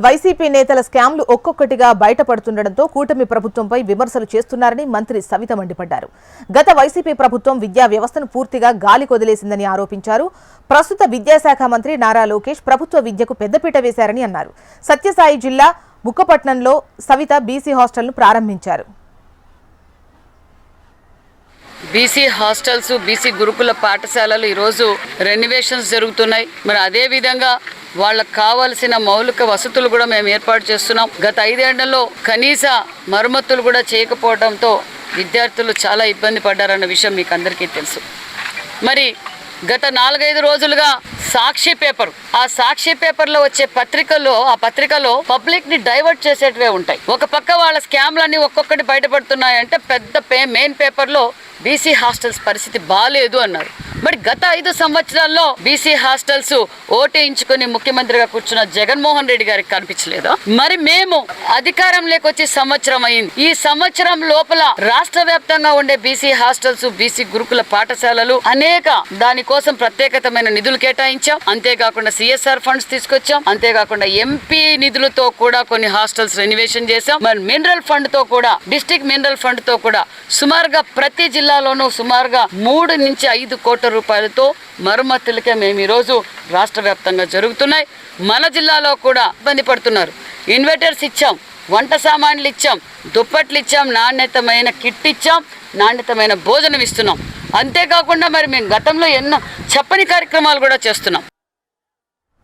YCP నేతల స్కామ్లు ఒక్కొక్కటిగా బయటపడుతుండటంతో కూటమి ప్రభుత్వంపై విమర్శలు చేస్తున్నారని మంత్రి సవిత మండిపడ్డారు. గత వైసీపీ ప్రభుత్వం విద్యా వ్యవస్థను పూర్తిగా గాలికొదిలేసిందని ఆరోపించారు. ప్రస్తుత విద్యాశాఖ మంత్రి నారా లోకేష్ ప్రభుత్వ విద్యకు పెద్దపీట వేశారని అన్నారు. సత్యసాయి జిల్లా బుక్కపట్నంలో సవిత బీసీ హాస్టల్ను ప్రారంభించారు. బీసీ హాస్టల్స్, బీసీ గురుకుల పాఠశాలలు ఈరోజు రెనోవేషన్స్ జరుగుతున్నాయి. మరి అదే విధంగా వాళ్ళకు కావాల్సిన మౌలిక వసతులు కూడా మేము ఏర్పాటు చేస్తున్నాం. గత 5 ఏళ్లలో కనీస మరమ్మతులు కూడా చేయకపోవడంతో విద్యార్థులు చాలా ఇబ్బంది పడ్డారన్న విషయం మీకు అందరికీ తెలుసు. మరి గత 4-5 రోజులుగా సాక్షి పేపర్, ఆ సాక్షి పేపర్లో వచ్చే ఆ పత్రికలో పబ్లిక్ ని డైవర్ట్ చేసేటివే ఉంటాయి. ఒక పక్క వాళ్ళ స్కామ్లన్నీ ఒక్కొక్కటి బయటపడుతున్నాయంటే మెయిన్ పేపర్లో బీసీ హాస్టల్స్ పరిస్థితి బాగాలేదు అన్నారు. మరి గత 5 సంవత్సరాల్లో బీసీ హాస్టల్స్ ఓటేయించుకుని ముఖ్యమంత్రిగా కూర్చున్న జగన్మోహన్ రెడ్డి గారికి కనిపించలేదా? మరి మేము అధికారంలోకి వచ్చి సంవత్సరం అయింది. ఈ సంవత్సరం లోపల రాష్ట్ర వ్యాప్తంగా ఉండే బీసీ హాస్టల్స్, బీసీ గురుకుల పాఠశాలలు అనేక దానికోసం ప్రత్యేకమైన నిధులు కేటాయించాం. అంతేకాకుండా CSR ఫండ్స్ తీసుకొచ్చాం. అంతేకాకుండా MP నిధులతో కూడా కొన్ని హాస్టల్స్ రెనోవేషన్ చేశాం. మరి మినరల్ ఫండ్ తో కూడా, డిస్ట్రిక్ట్ మినరల్ ఫండ్ తో కూడా సుమారుగా ప్రతి జిల్లాలోనూ సుమారుగా 3 నుంచి 5 కోట్ల రూపాయలతో మరమ్మతులకే మేము ఈరోజు రాష్ట్ర వ్యాప్తంగా జరుగుతున్నాయి. మన జిల్లాలో కూడా ఇబ్బంది పడుతున్నారు. ఇన్వర్టర్స్ ఇచ్చాం, వంట సామాన్లు ఇచ్చాం, దుప్పట్లు ఇచ్చాం, నాణ్యతమైన కిట్ ఇచ్చాం, నాణ్యతమైన భోజనం ఇస్తున్నాం. అంతేకాకుండా మరి మేము గతంలో ఎన్నో చెప్పని కార్యక్రమాలు కూడా చేస్తున్నాం.